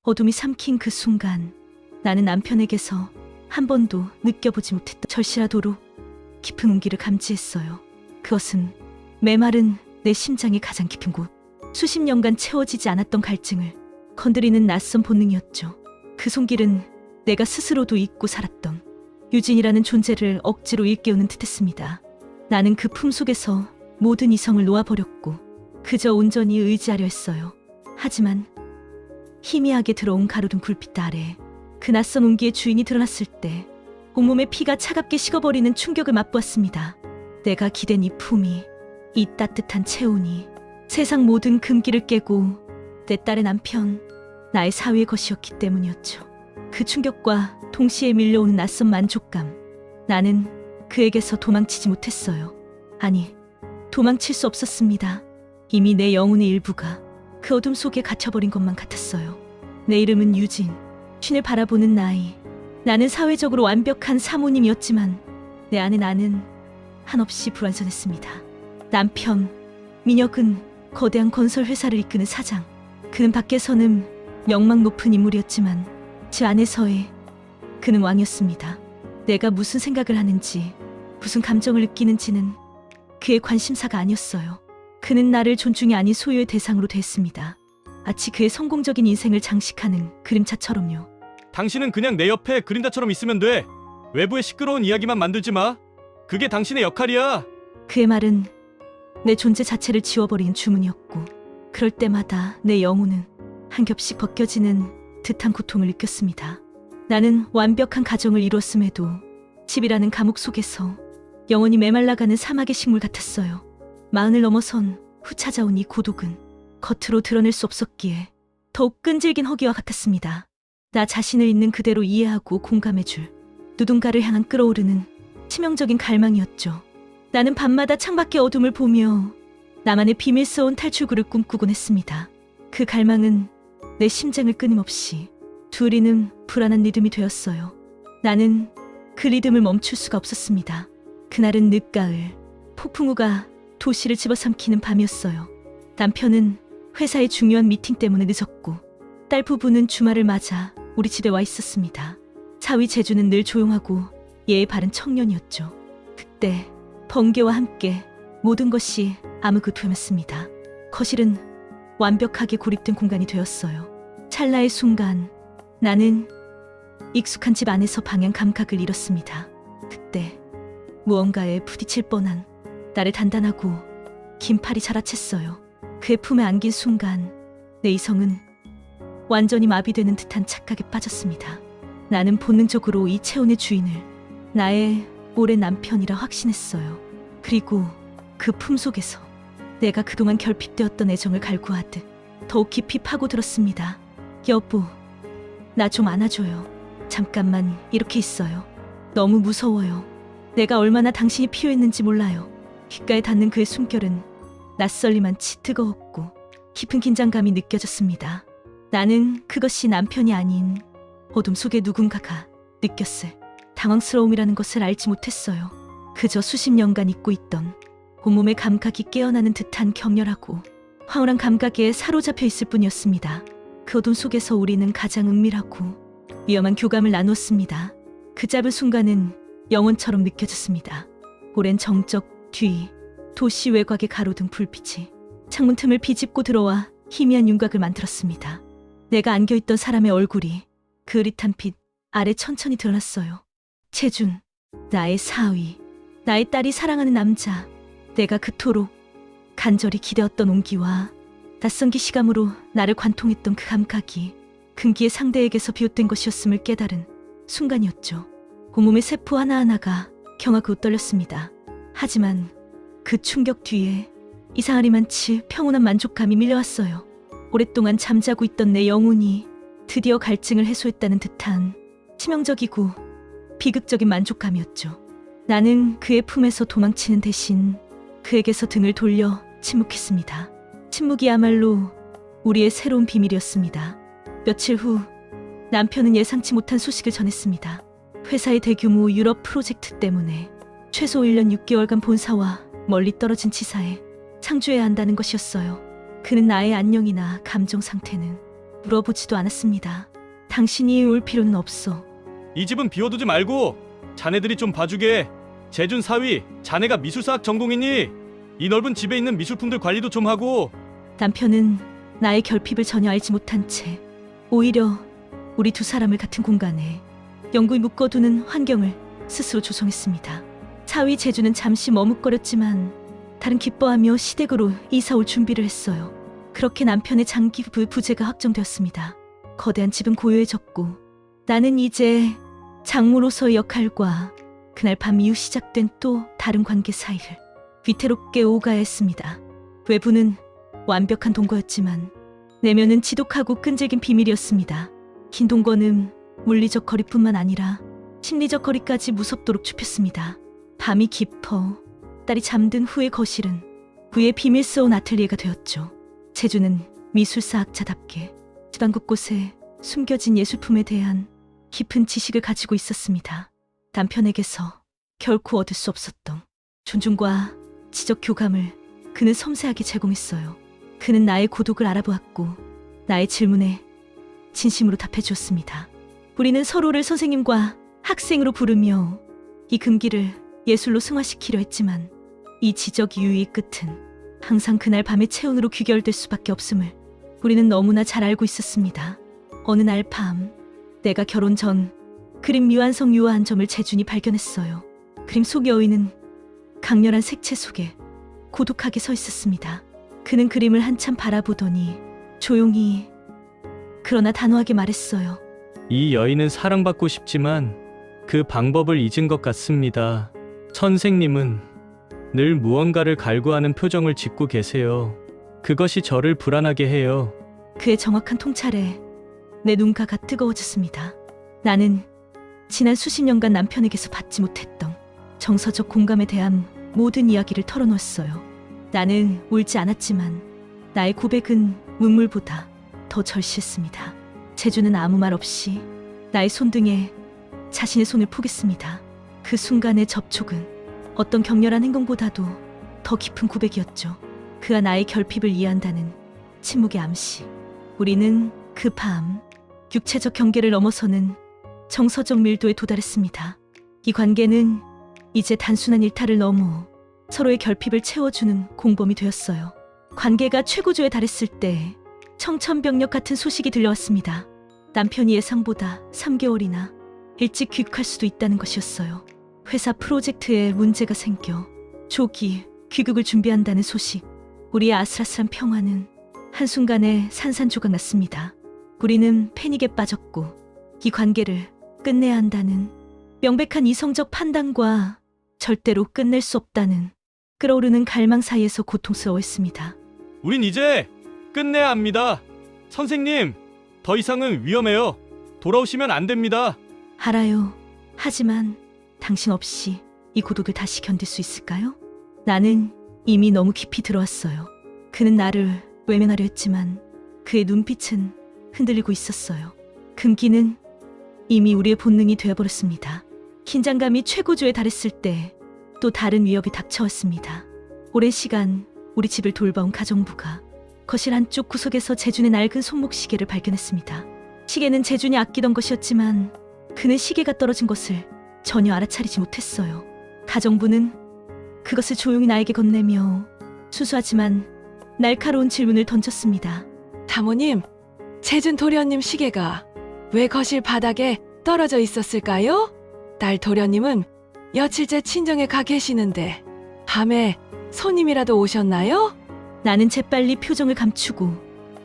어둠이 삼킨 그 순간 나는 남편에게서 한 번도 느껴보지 못했던 절실하도록 깊은 온기를 감지했어요. 그것은 메마른 내 심장의 가장 깊은 곳, 수십 년간 채워지지 않았던 갈증을 건드리는 낯선 본능이었죠. 그 손길은 내가 스스로도 잊고 살았던 유진이라는 존재를 억지로 일깨우는 듯했습니다. 나는 그 품속에서 모든 이성을 놓아버렸고 그저 온전히 의지하려 했어요. 하지만 희미하게 들어온 가로등 굴빛 아래 그 낯선 온기의 주인이 드러났을 때 온몸의 피가 차갑게 식어버리는 충격을 맛보았습니다. 내가 기댄 이 품이, 이 따뜻한 체온이 세상 모든 금기를 깨고 내 딸의 남편, 나의 사위의 것이었기 때문이었죠. 그 충격과 동시에 밀려오는 낯선 만족감. 나는 그에게서 도망치지 못했어요. 아니, 도망칠 수 없었습니다. 이미 내 영혼의 일부가 그 어둠 속에 갇혀버린 것만 같았어요. 내 이름은 유진, 신을 바라보는 나이. 나는 사회적으로 완벽한 사모님이었지만 내 안에 나는 한없이 불완전했습니다. 남편, 민혁은 거대한 건설 회사를 이끄는 사장. 그는 밖에서는 명망 높은 인물이었지만 제 안에서의 그는 왕이었습니다. 내가 무슨 생각을 하는지, 무슨 감정을 느끼는지는 그의 관심사가 아니었어요. 그는 나를 존중이 아닌 소유의 대상으로 대했습니다. 마치 그의 성공적인 인생을 장식하는 그림자처럼요. 당신은 그냥 내 옆에 그림자처럼 있으면 돼. 외부의 시끄러운 이야기만 만들지 마. 그게 당신의 역할이야. 그의 말은 내 존재 자체를 지워버린 주문이었고 그럴 때마다 내 영혼은 한 겹씩 벗겨지는 듯한 고통을 느꼈습니다. 나는 완벽한 가정을 이루었음에도 집이라는 감옥 속에서 영원히 메말라가는 사막의 식물 같았어요. 마흔을 넘어선 후 찾아온 이 고독은 겉으로 드러낼 수 없었기에 더욱 끈질긴 허기와 같았습니다. 나 자신을 있는 그대로 이해하고 공감해줄 누군가를 향한 끓어오르는 치명적인 갈망이었죠. 나는 밤마다 창밖의 어둠을 보며 나만의 비밀스러운 탈출구를 꿈꾸곤 했습니다. 그 갈망은 내 심장을 끊임없이 두드리는 불안한 리듬이 되었어요. 나는 그 리듬을 멈출 수가 없었습니다. 그날은 늦가을, 폭풍우가 도시를 집어삼키는 밤이었어요. 남편은 회사의 중요한 미팅 때문에 늦었고 딸 부부는 주말을 맞아 우리 집에 와 있었습니다. 사위 재주는 늘 조용하고 예의 바른 청년이었죠. 그때 번개와 함께 모든 것이 암흑우투였습니다. 거실은 완벽하게 고립된 공간이 되었어요. 찰나의 순간 나는 익숙한 집 안에서 방향 감각을 잃었습니다. 그때 무언가에 부딪힐 뻔한 나를 단단하고 긴 팔이 자라챘어요. 그의 품에 안긴 순간 내 이성은 완전히 마비되는 듯한 착각에 빠졌습니다. 나는 본능적으로 이 체온의 주인을 나의 오랜 남편이라 확신했어요. 그리고 그 품속에서 내가 그동안 결핍되었던 애정을 갈구하듯 더욱 깊이 파고들었습니다. 여보, 나 좀 안아줘요. 잠깐만 이렇게 있어요. 너무 무서워요. 내가 얼마나 당신이 필요했는지 몰라요. 귓가에 닿는 그의 숨결은 낯설리만치 뜨거웠고 깊은 긴장감이 느껴졌습니다. 나는 그것이 남편이 아닌 어둠 속의 누군가가 느꼈을 당황스러움이라는 것을 알지 못했어요. 그저 수십 년간 잊고 있던 온몸의 감각이 깨어나는 듯한 격렬하고 황홀한 감각에 사로잡혀 있을 뿐이었습니다. 그 어둠 속에서 우리는 가장 은밀하고 위험한 교감을 나눴습니다. 그 짧은 순간은 영원처럼 느껴졌습니다. 오랜 정적 뒤 도시 외곽의 가로등 불빛이 창문 틈을 비집고 들어와 희미한 윤곽을 만들었습니다. 내가 안겨있던 사람의 얼굴이 그 흐릿한 빛 아래 천천히 드러났어요. 채준, 나의 사위, 나의 딸이 사랑하는 남자. 내가 그토록 간절히 기대었던 온기와 낯선 기시감으로 나를 관통했던 그 감각이 금기의 상대에게서 비롯된 것이었음을 깨달은 순간이었죠. 온몸의 세포 하나하나가 경하고 떨렸습니다. 하지만 그 충격 뒤에 이상하리만치 평온한 만족감이 밀려왔어요. 오랫동안 잠자고 있던 내 영혼이 드디어 갈증을 해소했다는 듯한 치명적이고 비극적인 만족감이었죠. 나는 그의 품에서 도망치는 대신 그에게서 등을 돌려 침묵했습니다. 침묵이야말로 우리의 새로운 비밀이었습니다. 며칠 후 남편은 예상치 못한 소식을 전했습니다. 회사의 대규모 유럽 프로젝트 때문에 최소 1년 6개월간 본사와 멀리 떨어진 지사에 상주해야 한다는 것이었어요. 그는 나의 안녕이나 감정 상태는 물어보지도 않았습니다. 당신이 올 필요는 없어. 이 집은 비워두지 말고 자네들이 좀 봐주게. 재준 사위, 자네가 미술사학 전공이니 이 넓은 집에 있는 미술품들 관리도 좀 하고. 남편은 나의 결핍을 전혀 알지 못한 채 오히려 우리 두 사람을 같은 공간에 영구히 묶어두는 환경을 스스로 조성했습니다. 사위 재주는 잠시 머뭇거렸지만 다른 기뻐하며 시댁으로 이사 올 준비를 했어요. 그렇게 남편의 장기 부재가 확정되었습니다. 거대한 집은 고요해졌고 나는 이제 장모로서의 역할과 그날 밤 이후 시작된 또 다른 관계 사이를 위태롭게 오가야 했습니다. 외부는 완벽한 동거였지만 내면은 지독하고 끈질긴 비밀이었습니다. 긴 동거는 물리적 거리뿐만 아니라 심리적 거리까지 무섭도록 좁혔습니다. 밤이 깊어 딸이 잠든 후의 거실은 그의 비밀스러운 아틀리에가 되었죠. 재주는 미술사학자답게 집안 곳곳에 숨겨진 예술품에 대한 깊은 지식을 가지고 있었습니다. 남편에게서 결코 얻을 수 없었던 존중과 지적 교감을 그는 섬세하게 제공했어요. 그는 나의 고독을 알아보았고 나의 질문에 진심으로 답해주었습니다. 우리는 서로를 선생님과 학생으로 부르며 이 금기를 예술로 승화시키려 했지만 이 지적 유의의 끝은 항상 그날 밤의 체온으로 귀결될 수밖에 없음을 우리는 너무나 잘 알고 있었습니다. 어느 날 밤 내가 결혼 전 그림 미완성 유아한 점을 재준이 발견했어요. 그림 속 여인은 강렬한 색채 속에 고독하게 서 있었습니다. 그는 그림을 한참 바라보더니 조용히 그러나 단호하게 말했어요. 이 여인은 사랑받고 싶지만 그 방법을 잊은 것 같습니다. 선생님은 늘 무언가를 갈구하는 표정을 짓고 계세요. 그것이 저를 불안하게 해요. 그의 정확한 통찰에 내 눈가가 뜨거워졌습니다. 나는 지난 수십 년간 남편에게서 받지 못했던 정서적 공감에 대한 모든 이야기를 털어놓았어요. 나는 울지 않았지만 나의 고백은 눈물보다 더 절실했습니다. 재주는 아무 말 없이 나의 손등에 자신의 손을 포겠습니다. 그 순간의 접촉은 어떤 격렬한 행동보다도 더 깊은 고백이었죠. 그와 나의 결핍을 이해한다는 침묵의 암시. 우리는 그 밤 육체적 경계를 넘어서는 정서적 밀도에 도달했습니다. 이 관계는 이제 단순한 일탈을 넘어 서로의 결핍을 채워주는 공범이 되었어요. 관계가 최고조에 달했을 때 청천벽력 같은 소식이 들려왔습니다. 남편이 예상보다 3개월이나 일찍 귀국할 수도 있다는 것이었어요. 회사 프로젝트에 문제가 생겨 조기 귀국을 준비한다는 소식. 우리의 아슬아슬한 평화는 한순간에 산산조각 났습니다. 우리는 패닉에 빠졌고 이 관계를 끝내야 한다는 명백한 이성적 판단과 절대로 끝낼 수 없다는 끓어오르는 갈망 사이에서 고통스러워했습니다. 우린 이제 끝내야 합니다. 선생님, 더 이상은 위험해요. 돌아오시면 안 됩니다. 알아요. 하지만 당신 없이 이 고독을 다시 견딜 수 있을까요? 나는 이미 너무 깊이 들어왔어요. 그는 나를 외면하려 했지만 그의 눈빛은 흔들리고 있었어요. 금기는 이미 우리의 본능이 되어버렸습니다. 긴장감이 최고조에 달했을 때 또 다른 위협이 닥쳐왔습니다. 오랜 시간 우리 집을 돌봐온 가정부가 거실 한쪽 구석에서 재준의 낡은 손목 시계를 발견했습니다. 시계는 재준이 아끼던 것이었지만 그는 시계가 떨어진 것을 전혀 알아차리지 못했어요. 가정부는 그것을 조용히 나에게 건네며 수수하지만 날카로운 질문을 던졌습니다. 사모님, 재준 도련님 시계가 왜 거실 바닥에 떨어져 있었을까요? 딸 도련님은 며칠째 친정에 가 계시는데 밤에 손님이라도 오셨나요? 나는 재빨리 표정을 감추고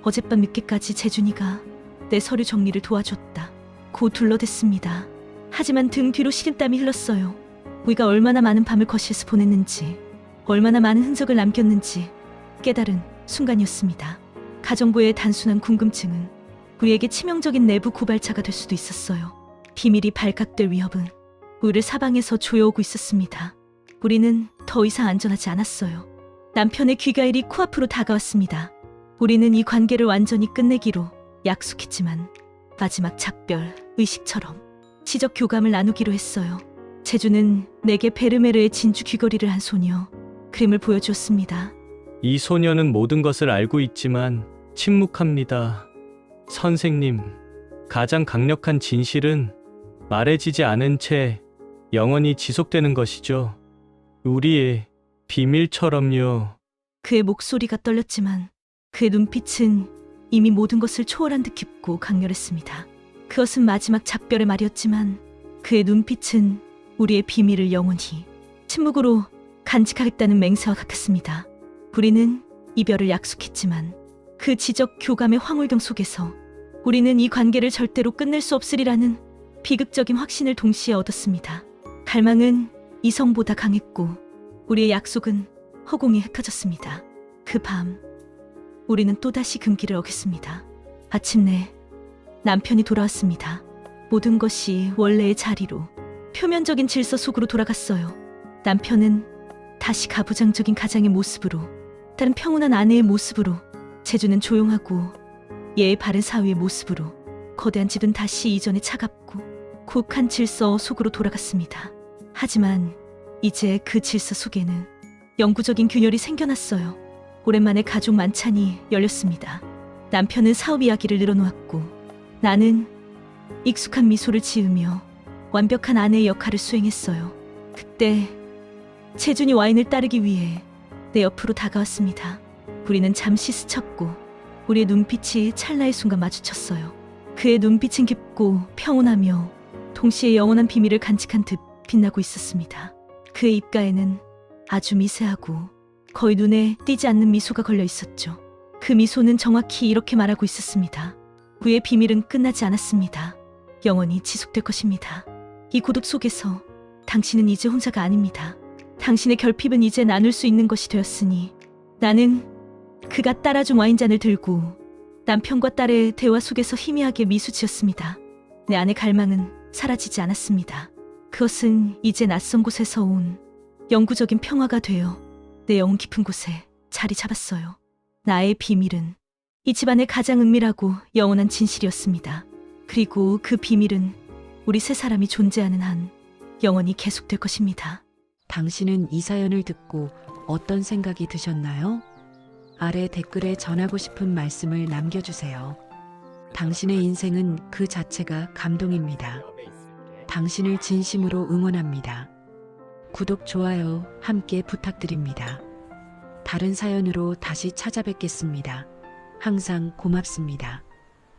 어젯밤 늦게까지 재준이가 내 서류 정리를 도와줬다. 고 둘러댔습니다. 하지만 등 뒤로 식은땀이 흘렀어요. 우리가 얼마나 많은 밤을 거실에서 보냈는지, 얼마나 많은 흔적을 남겼는지 깨달은 순간이었습니다. 가정부의 단순한 궁금증은 우리에게 치명적인 내부 고발자가 될 수도 있었어요. 비밀이 발각될 위협은 우리를 사방에서 조여오고 있었습니다. 우리는 더 이상 안전하지 않았어요. 남편의 귀가일이 코앞으로 다가왔습니다. 우리는 이 관계를 완전히 끝내기로 약속했지만 마지막 작별 의식처럼 지적 교감을 나누기로 했어요. 재주는 내게 베르메르의 진주 귀걸이를 한 소녀 그림을 보여주었습니다. 이 소녀는 모든 것을 알고 있지만 침묵합니다. 선생님, 가장 강력한 진실은 말해지지 않은 채 영원히 지속되는 것이죠. 우리의 비밀처럼요. 그의 목소리가 떨렸지만 그의 눈빛은 이미 모든 것을 초월한 듯 깊고 강렬했습니다. 그것은 마지막 작별의 말이었지만 그의 눈빛은 우리의 비밀을 영원히 침묵으로 간직하겠다는 맹세와 같았습니다. 우리는 이별을 약속했지만 그 지적 교감의 황홀경 속에서 우리는 이 관계를 절대로 끝낼 수 없으리라는 비극적인 확신을 동시에 얻었습니다. 갈망은 이성보다 강했고 우리의 약속은 허공에 흩어졌습니다. 그 밤 우리는 또다시 금기를 어겼습니다. 마침내 남편이 돌아왔습니다. 모든 것이 원래의 자리로 표면적인 질서 속으로 돌아갔어요. 남편은 다시 가부장적인 가장의 모습으로, 다른 평온한 아내의 모습으로, 제주는 조용하고 예의 바른 사위의 모습으로, 거대한 집은 다시 이전의 차갑고 고혹한 질서 속으로 돌아갔습니다. 하지만 이제 그 질서 속에는 영구적인 균열이 생겨났어요. 오랜만에 가족 만찬이 열렸습니다. 남편은 사업 이야기를 늘어놓았고 나는 익숙한 미소를 지으며 완벽한 아내의 역할을 수행했어요. 그때 채준이 와인을 따르기 위해 내 옆으로 다가왔습니다. 우리는 잠시 스쳤고 우리의 눈빛이 찰나의 순간 마주쳤어요. 그의 눈빛은 깊고 평온하며 동시에 영원한 비밀을 간직한 듯 빛나고 있었습니다. 그의 입가에는 아주 미세하고 거의 눈에 띄지 않는 미소가 걸려 있었죠. 그 미소는 정확히 이렇게 말하고 있었습니다. 우리의 비밀은 끝나지 않았습니다. 영원히 지속될 것입니다. 이 고독 속에서 당신은 이제 혼자가 아닙니다. 당신의 결핍은 이제 나눌 수 있는 것이 되었으니 나는 그가 따라준 와인잔을 들고 남편과 딸의 대화 속에서 희미하게 미소 지었습니다. 내 안의 갈망은 사라지지 않았습니다. 그것은 이제 낯선 곳에서 온 영구적인 평화가 되어 내 영혼 깊은 곳에 자리 잡았어요. 나의 비밀은 이 집안의 가장 은밀하고 영원한 진실이었습니다. 그리고 그 비밀은 우리 세 사람이 존재하는 한 영원히 계속될 것입니다. 당신은 이 사연을 듣고 어떤 생각이 드셨나요? 아래 댓글에 전하고 싶은 말씀을 남겨주세요. 당신의 인생은 그 자체가 감동입니다. 당신을 진심으로 응원합니다. 구독, 좋아요 함께 부탁드립니다. 다른 사연으로 다시 찾아뵙겠습니다. 항상 고맙습니다.